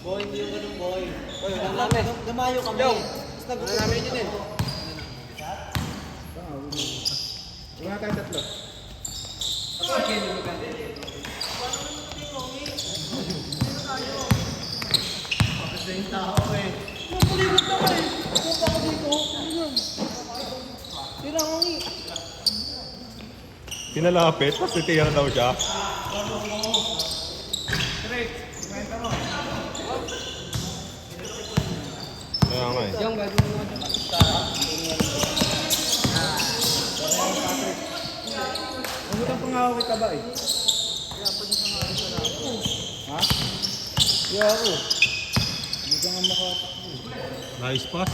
Boy, hindi yung ganun boy. Gamayo kami. Ano namin yun eh. Wala tayong tatlo. Napuligot na kayo. Pupunta ko dito. Tira ko nga. Pinalapit, tapos titira daw siya. Kaya nga eh. Yung bago mo. Ang utang pangawit ka ba eh? Ha? Kaya ako. Hindi ka nga makatakbo. Nice pass.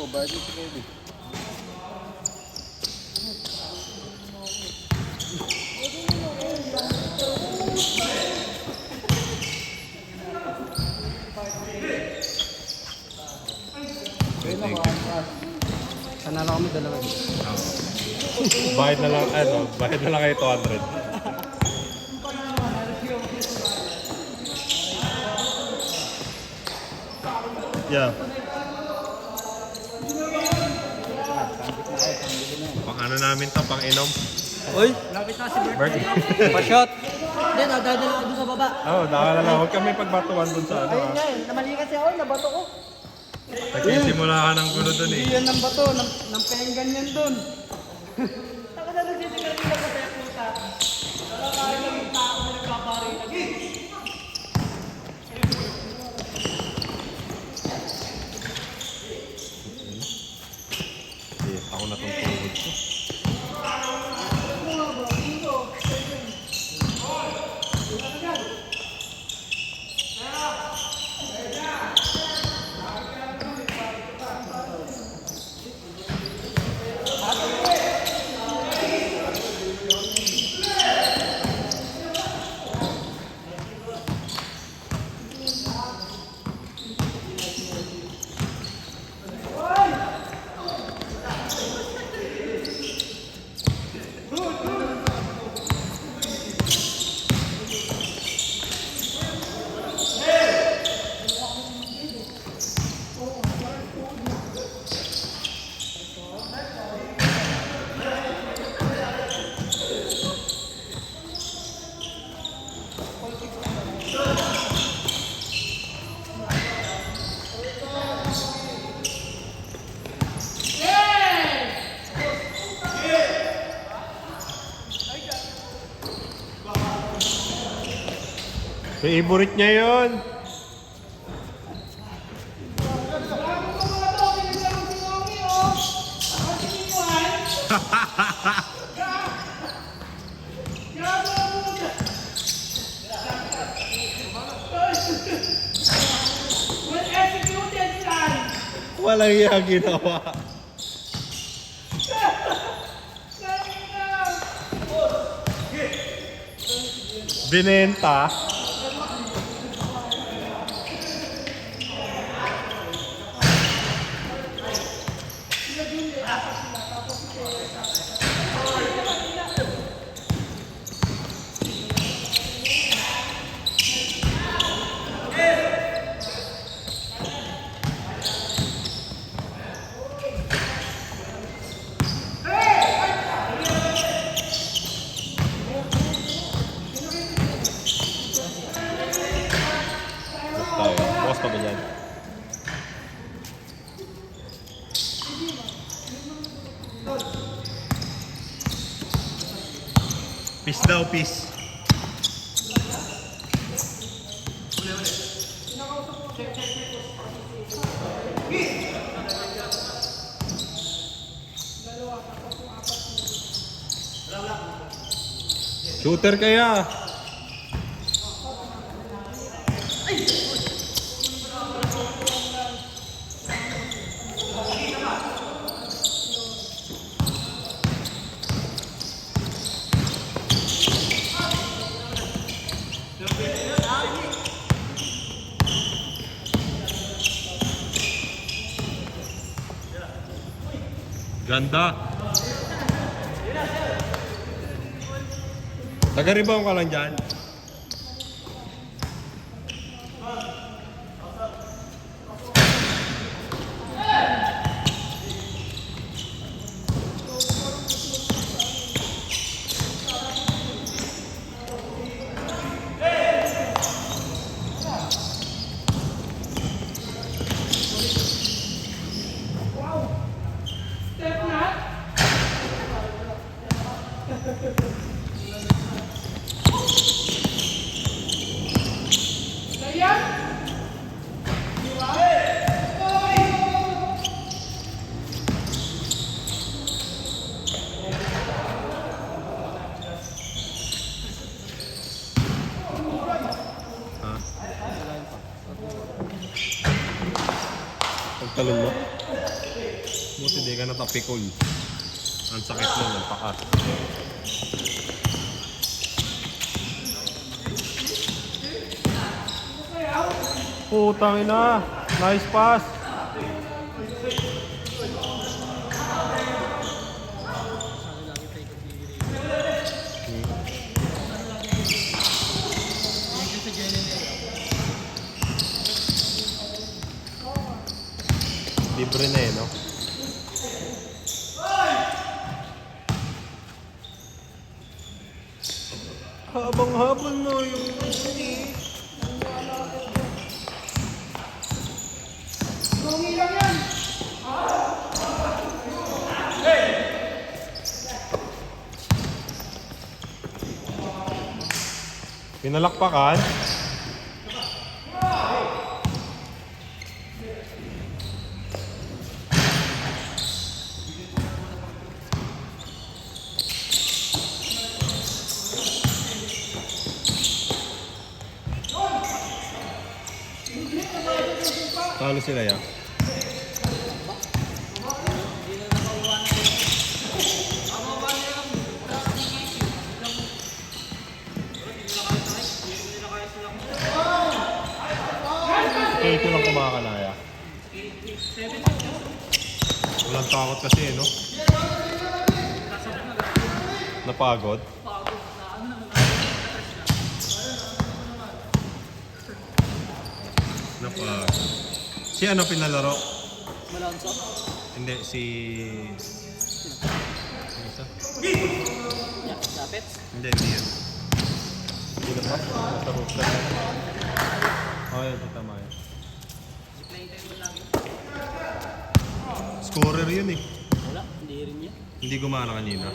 Oh, bayad ito kayo eh. Sana lang kami dalawa. Bayad na lang, bayad na lang kayo 200. Yeah. Pang ano namin to, pang inom. Uy! Lapit na si Birthday. Pa-shot! Hindi, nadadala ko doon sa baba. Oo, nakalala. Huwag kami pagbatuan dun sa ano. Ayun nga eh, namali kasi ako, nabato ko. Nagsisimula ka ng gulo dun eh. Hindi yan ng bato, ng penggan yan doon. Taka na nagsisigaw nila sa kaya puta. Wala tayo ng tao na nagpapari lagi. Yes, ako na tong tuhod ko. Favorite niya yun. Walang iya ginawa. Binenta. Bukas pa ba yan? Peace daw, peace. Shooter kaya. Ganda. Taga-rebound ka lang dyan. Pagtalon mo. Buti di ka natapikol. Ang sakit mo ng pakat. Putang ina. Nice pass. Libre na eh, no? Habang-habang mo yung pinalakpakan. Talo sila ya. Ito lang kumakalaya. Walang takot kasi, no? Napagod. Napagod. Si ano pinalaro? Malonzo? Hindi, si... Ano isa? Yeah, dapat. Hindi yan. Hindi na pa? Sa hook ka. Oh, yun, tama yun. Scorer yun eh. Wala, hindi rin yan. Hindi gumana kanina.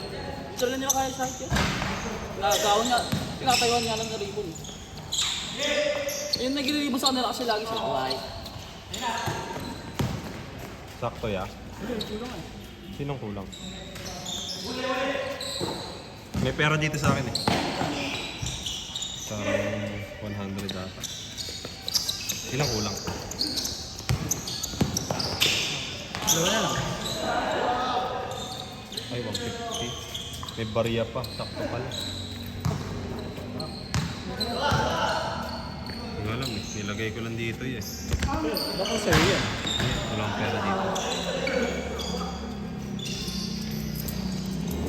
Ito lang nila kaya sa akin. Nagawin nga, pinatayuan nga lang na ribbon. Yung nagre-ribbon sa kanila kasi lagi sila white. Sakto ya. Kulang eh. Sinong kulang? May pera dito sa akin eh. Parang 100 ata. Ilang kulang? Dalawa na lang. Ay, 150. May barya pa. Sakto pala. Hindi alam eh. Nilagay ko lang dito eh. Baka sa'yo yan. Walang pera dito.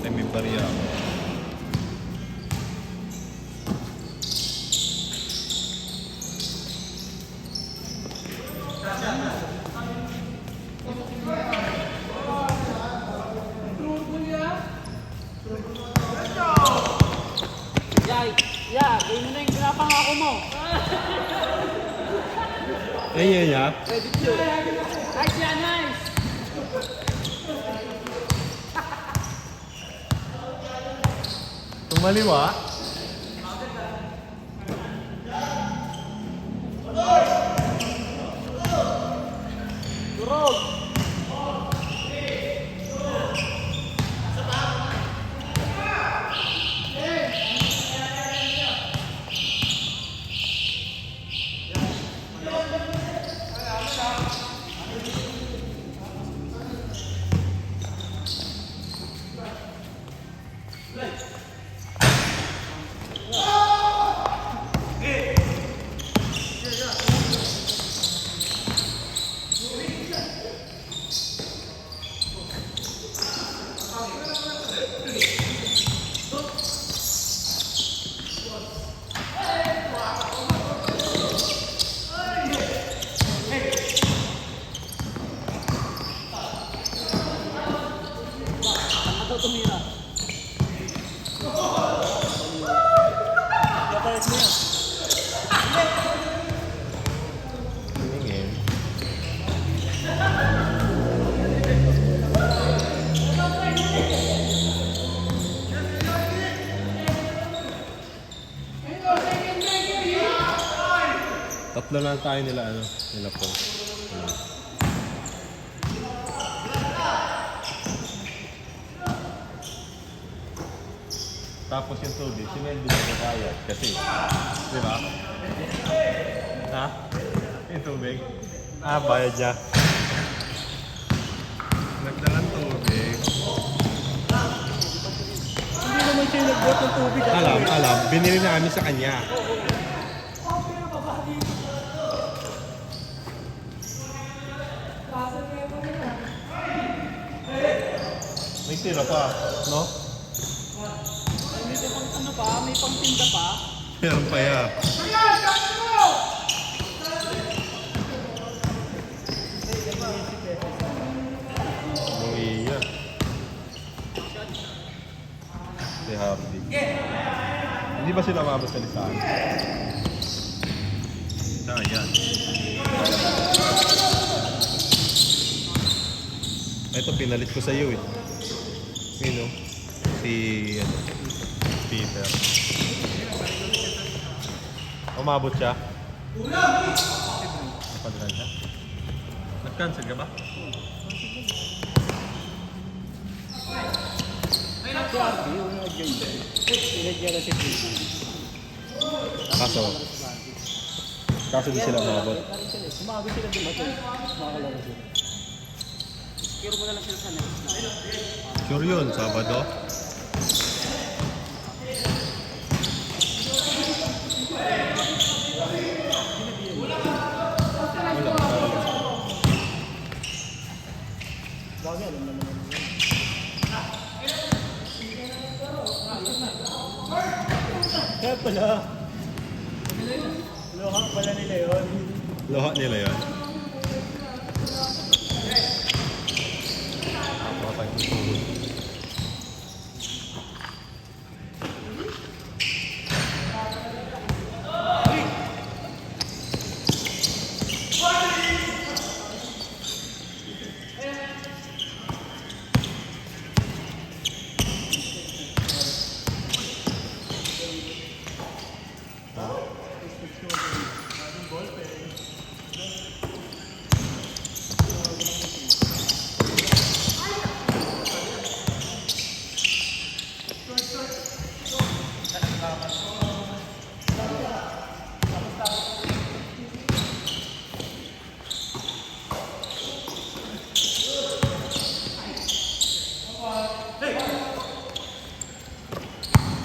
Ay, may barya ako. Gawin mo na yung pinapangako mo. Ay, ya. Ready to. Nice yan, nice. Tumaliwa. Durog. tumira. Kapalit mo yan. Tingin. Tatlo na tayo nila, ano, nila po. Tapos yung tubig, si Melvin na kaya. Kasi, di ba? Ha? Yung tubig? Ah, bayad niya. Nagdalang tubig. Hindi naman siya yung nag-bot ng tubig. Alam. Binili na kami sa kanya. May tira pa, no? May pang ano pa, may pang tinda pa. Meron pa yan. Iya. Si Hardy. Hindi ba sila mabas sa lisahan? Yan. Ito, pinalit ko sa iyo eh. Sino? Si Peter. Umabot siya? Napadala siya? Nag-cancel ka ba? Si Arby, yung nag-game. Pinagyan na si Pete. Kaso di sila umabot. Sumabot sila dumating. Makakalaro sila. Kiro mo na lang sila sa next na. Sure yun, Sabado. Bagay, alam naman naman. Kaya pala. Loha pala nila yun. Loha nila yun. Papatay ko tuhod.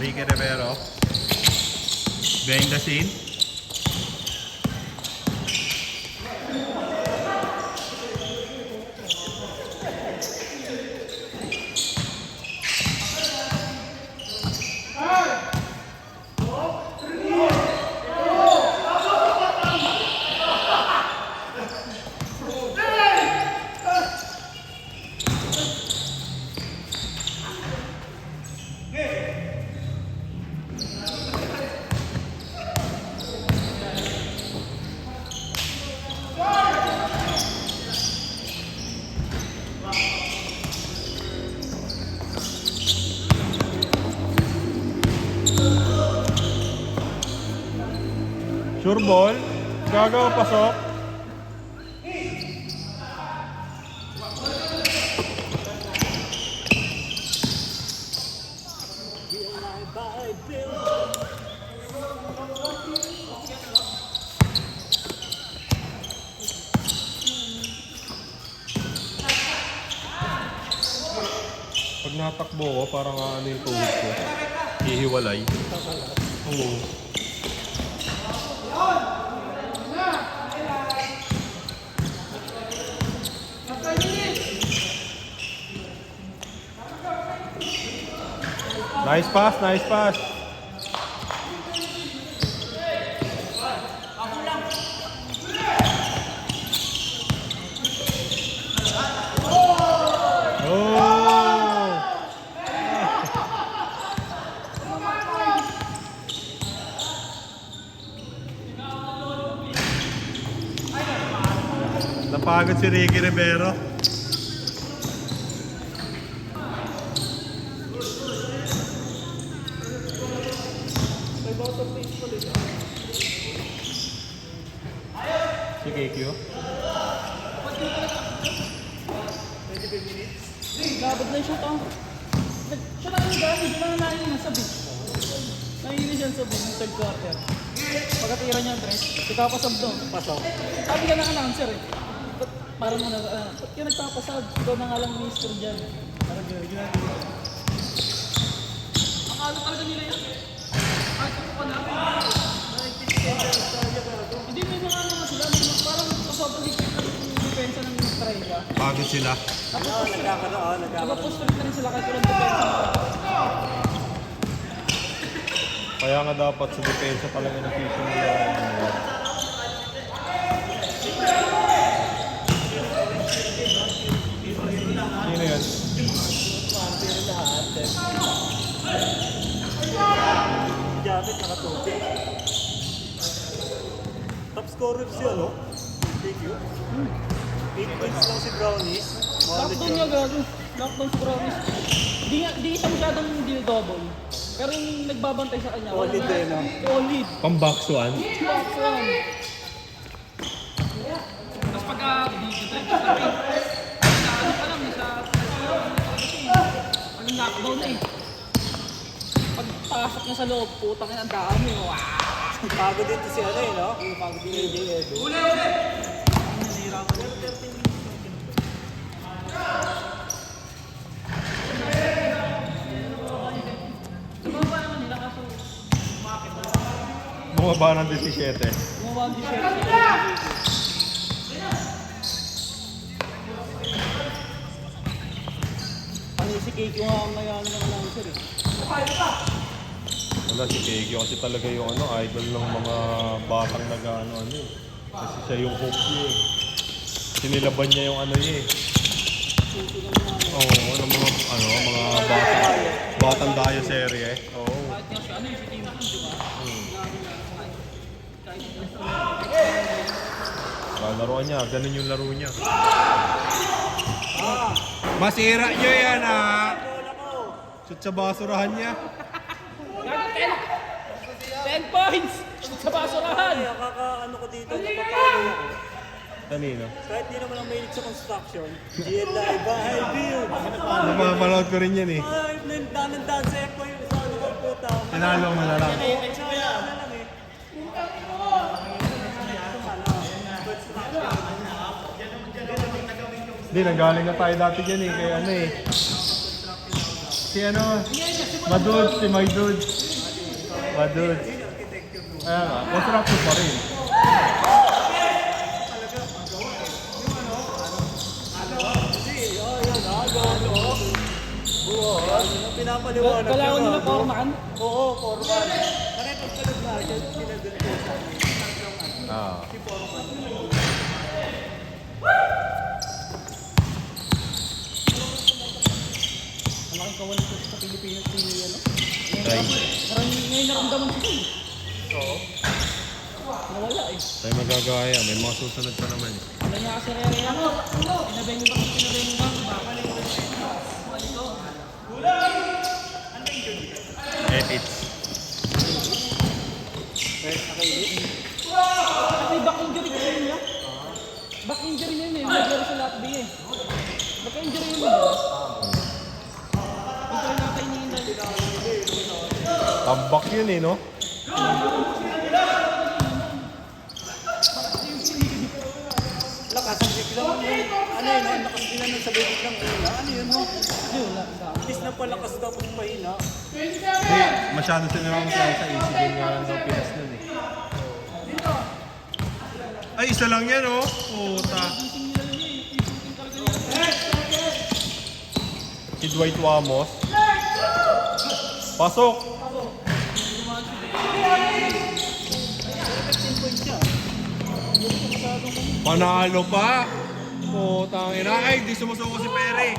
Ricky Rivero. Behind the scene. Sure ball. Gagawa pasok. Pag natakbo ko, parang ano yung tuhod ko. Hihiwalay. Oo. Nice pass, nice pass. Oh! Napagod si Ricky Rivero. May boss of face ko ulit. Si KQ. 25 minutes. Gabag na yung shoot ah. Siya lang yung dahil, hindi lang naiinis sa beach. Naiinis yan sa beach, third quarter. Pagkatira niya, Andres, ikapasab doon. Pasok. Sabi ka ng announcer eh. Ba't parang mo na, ba't ka nagpapasab? Ikaw na nga lang minister dyan. Parang ginagawa. Akala talaga nila yan. Kahit ako pa namin. Hindi, may mga ano nga sila. May mga parang sobrang higpit ng depensa ng Estrella. Pagod sila. Tapos nagkakaroon na rin sila kahit walang depensa. Kaya nga dapat sa depensa talaga ng fishing nila. Sino yan? Jacket nakatuti. Top scorer si ano? Thank you. 8 points lang si Brownies. Lockdown niya gago. Lockdown si Brownies. Di siya masyadong double. Pero yung nagbabantay sa kanya. Solid din, no? Solid. Pang box one. Box one. Tapos pagka dito tayo sa ring. Sa ano pa lang, sa anong lockdown na eh. Pagpasok niya sa loob, putang ina, ang dami. Wow! Pagod dito si ano eh, no? Pagod din AJ Edo. Bumaba naman nila kaso Bumaba ng 17. gumawa ang t-shirt. Ano si Cake yung ang ngayon ng announcer eh. Wala si KQ kasi talaga yung ano, idol ng mga batang nag-ano eh. Kasi siya yung hope niya eh. Sinilaban niya yung ano niya eh. Oo, ng mga batang dayo serye. Oo. Kahit nga siya, ano yung si Team Kun, di ba? Laruan niya, ganun yung laro niya. Masira niyo yan ha! Shoot sa basurahan niya. Gago 10 points! Sa basurahan! Ay, ano ko dito, napapalo ako. Kanino? Kahit di naman ang mahilig sa construction, GL Live, high view. Napapanood ko rin yan eh. Ay, danan-dan sa F yung sa ano ko puta. Tinalo mo na lang. Kaya na lang eh. Hindi, nanggaling na tayo dati dyan eh. Kaya ano eh. Si ano, Madudes, si My Dudes. Madudes. Kaya nga, construction pa rin. Pinapaliwanag Kailangan nila formahan. Oo, formal. Kaya pagkalog na, sila dun po sa Ah. Malaking kawalan ko sa Pilipinas si ano. Try. Parang ngayon naramdaman ko eh. Oo. Nawala eh. Tayo magagawa yan. May mga susunod pa naman eh. Wala niya kasi rere ako. Pinabeng ba? Bakalik ko siya. Edits. Kasi back injury kasi niya. Back injury niya yun eh. Nag-garo sa lahat eh. Back injury yun eh. Injury natin niya yun. Tambak yun eh, no? Lakas ang biglang ano yun, ang lakas din naman sa bibig ng una. Ano yun, no? Hindi wala. Imbis na palakas daw pag mahina. Hindi, masyado sila lang sa easy game nga lang daw Pinas nun eh. Ay, isa lang yan oh. Puta. Si Dwight Wamos. Pasok! Panalo pa! Putang ina. Ay, di sumusuko si Perry.